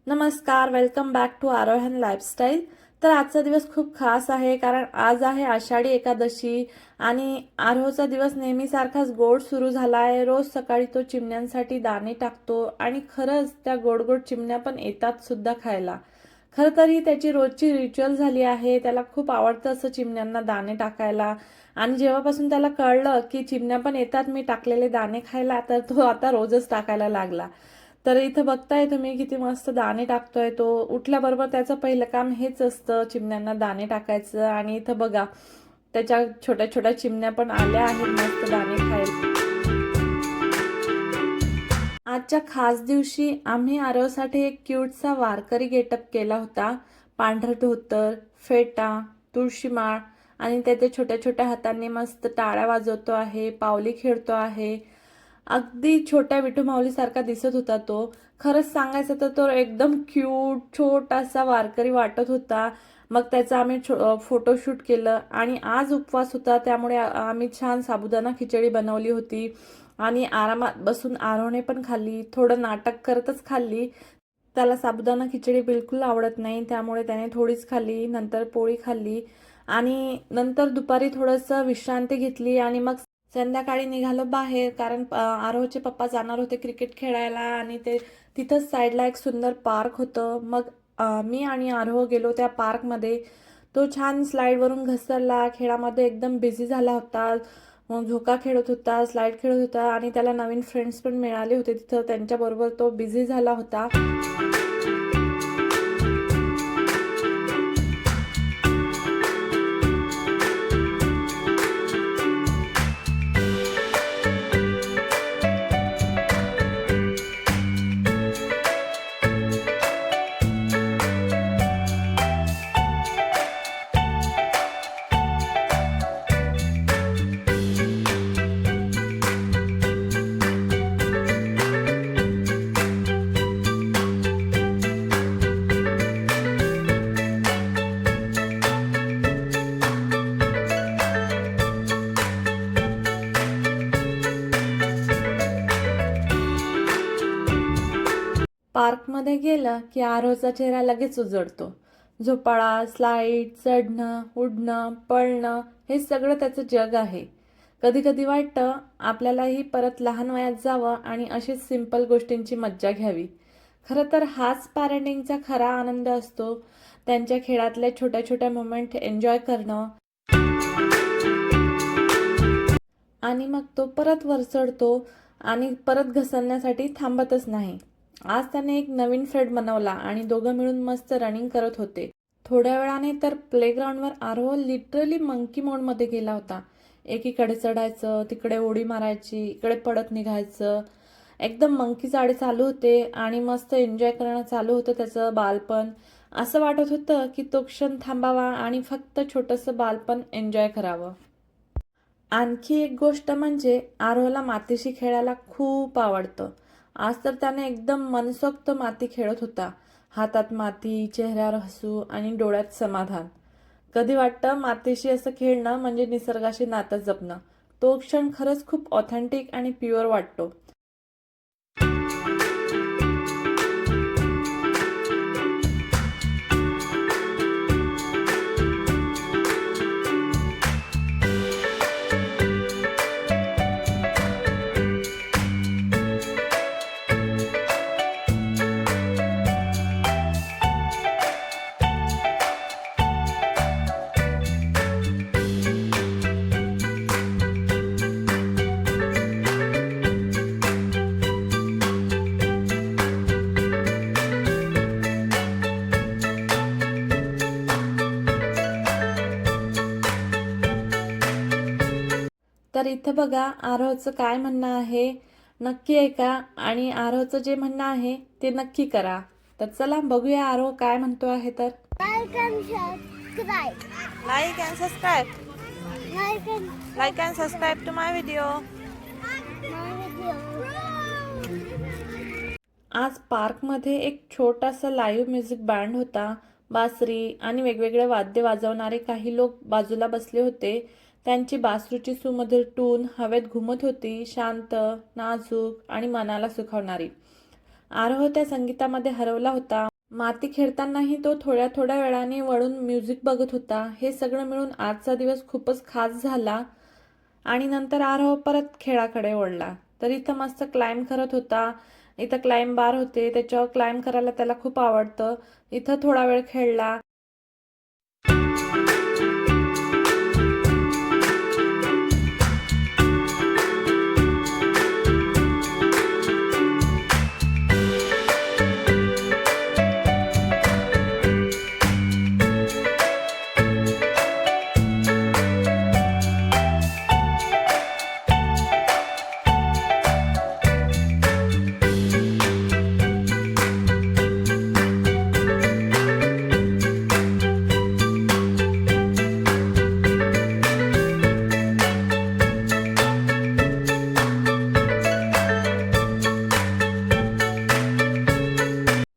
नमस्कार, welcome back to Arohan lifestyle. तर आजचा दिवस खूप खास आहे कारण आज आहे आषाढी एकादशी आणि आरोहचा दिवस नेहमीसारखाच गोड सुरू झाला आहे। रोज सकाळी तो चिमण्यांसाठी दाणे टाकतो आणि खरंच त्या गोड गोड चिमण्या पण येतात सुद्धा खायला। खरं तर ही त्याची रोजची रिच्युअल झाली आहे। त्याला खूप आवडतं असं चिमण्यांना दाणे टाकायला आणि जेव्हापासून त्याला कळलं की चिमण्या पण येतात मी टाकलेले दाणे खायला, तर तो आता रोजच टाकायला लागला। तर इथं बघताय तुम्ही किती मस्त दाणे टाकतोय तो। उठल्याबरोबर त्याचं पहिलं काम हेच असतं, चिमण्यांना दाणे टाकायचं। आणि इथं बघा त्याच्या छोट्या छोट्या चिमण्या पण आल्या आहेत मस्त दाणे खायला। आजच्या खास दिवशी आम्ही आरवसाठी एक क्यूटचा वारकरी गेटअप केला होता। पांढरं धोतर, फेटा, तुळशीमाळ आणि त्याच्या छोट्या छोट्या हातांनी मस्त टाळ्या वाजवतो आहे, पावली खेळतो आहे। अगदी छोट्या विठू माऊलीसारखा दिसत होता तो। खरंच सांगायचं तर तो एकदम क्यूट छोटासा वारकरी वाटत होता। मग त्याचा आम्ही फोटोशूट केलं आणि आज उपवास होता त्यामुळे आम्ही छान साबुदाणा खिचडी बनवली होती आणि आरामात बसून आरोहने पण खाल्ली, थोडं नाटक करतच खाल्ली। त्याला साबुदाणा खिचडी बिलकुल आवडत नाही त्यामुळे त्याने थोडीच खाल्ली, नंतर पोळी खाल्ली आणि नंतर दुपारी थोडंसं विश्रांती घेतली आणि मग संध्याकाळी निघालो बाहेर कारण आरोहचे पप्पा जाणार होते क्रिकेट खेळायला आणि ते तिथंच साईडला एक सुंदर पार्क होतं। मग मी आणि आरोह गेलो त्या पार्कमध्ये। तो छान स्लाईडवरून घसरला, खेळामध्ये एकदम बिझी झाला होता। मग झोका खेळत होता, स्लाईड खेळत होता आणि त्याला नवीन फ्रेंड्स पण मिळाले होते तिथं, त्यांच्याबरोबर तो बिझी झाला होता। पार्कमध्ये गेलं की आरोहचा चेहरा लगेच उजळतो। झोपाळा, स्लाईड, चढणं, उडणं, पळणं हे सगळं त्याचं जग आहे। कधी कधी वाटतं आपल्यालाही परत लहान वयात जावं आणि अशीच सिंपल गोष्टींची मज्जा घ्यावी। खरं तर हाच पॅरेंटिंगचा खरा आनंद असतो, त्यांच्या खेळातल्या छोट्या छोट्या मोमेंट एन्जॉय करणं आणि मग तो परत वरचढतो आणि परत घसरण्यासाठी थांबतच नाही। आज त्याने एक नवीन फ्रेंड बनवला आणि दोघं मिळून मस्त रनिंग करत होते। थोड्या वेळाने तर प्लेग्राऊंडवर आरोह लिटरली मंकी मोडमध्ये गेला होता। एकीकडे चढायचं, तिकडे उडी मारायची, इकडे पडत निघायचं। एकदम मंकी चाळे चालू होते आणि मस्त एन्जॉय करणं चालू होतं त्याचं बालपण। असं वाटत होतं की तो क्षण थांबावा आणि फक्त छोटंसं बालपण एन्जॉय करावं। आणखी एक गोष्ट म्हणजे आरोहला मातीशी खेळायला खूप आवडतं। आज तर त्याने एकदम मनसोक्त माती खेळत होता। हातात माती, चेहऱ्यावर हसू आणि डोळ्यात समाधान। कधी वाटतं मातीशी असं खेळणं म्हणजे निसर्गाशी नातं जपणं। तो क्षण खरंच खूप ऑथेंटिक आणि प्युअर वाटतो। तर इथं बघा आरोहचं काय म्हणणं आहे, नक्की ऐका आणि आरोहचं जे म्हणणं आहे ते नक्की करा। तर चला बघूया आरोह काय म्हणतो आहे। तर Like and subscribe. Like and subscribe, Like and like and subscribe to my video. my video. आज पार्कमध्ये एक छोटासा लाईव्ह म्युझिक बँड होता। बासरी आणि वेगवेगळे वाद्य वाजवणारे काही लोक बाजूला बसले होते। त्यांची बासरीची सुमधुर टून हवेत घुमत होती, शांत, नाजूक आणि मनाला सुखावणारी। आरोह त्या संगीतामध्ये हरवला होता। माती खेळतानाही तो थोड्या थोड्या वेळाने वळून म्युझिक बघत होता. हे सगळं मिळून आजचा दिवस खूपच खास झाला. आणि नंतर आरव परत खेळाकडे वळला. तर इथं मस्त क्लाइंब करत होता. इथं क्लाइंब बार होते, त्याच्यावर क्लाइंब करायला त्याला खूप आवडतं. इथं थोडा वेळ खेळला.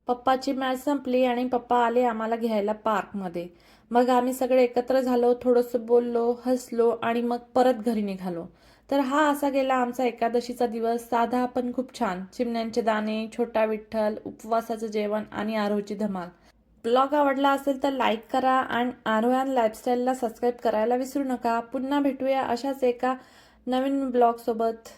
पप्पाची मॅच संपली आणि पप्पा आले आम्हाला घ्यायला पार्कमध्ये. मग आम्ही सगळे एकत्र झालो, थोडंसं बोललो, हसलो आणि मग परत घरी निघालो. तर हा असा गेला आमचा एकादशीचा दिवस. साधा पण खूप छान. चिमण्यांचे दाणे, छोटा विठ्ठल, उपवासाचं जेवण आणि आरोची धमाल. ब्लॉग आवडला असेल तर लाईक करा आणि आरोहन लाईफस्टाईलला सबस्क्राईब करायला विसरू नका. पुन्हा भेटूया अशाच एका नवीन ब्लॉगसोबत.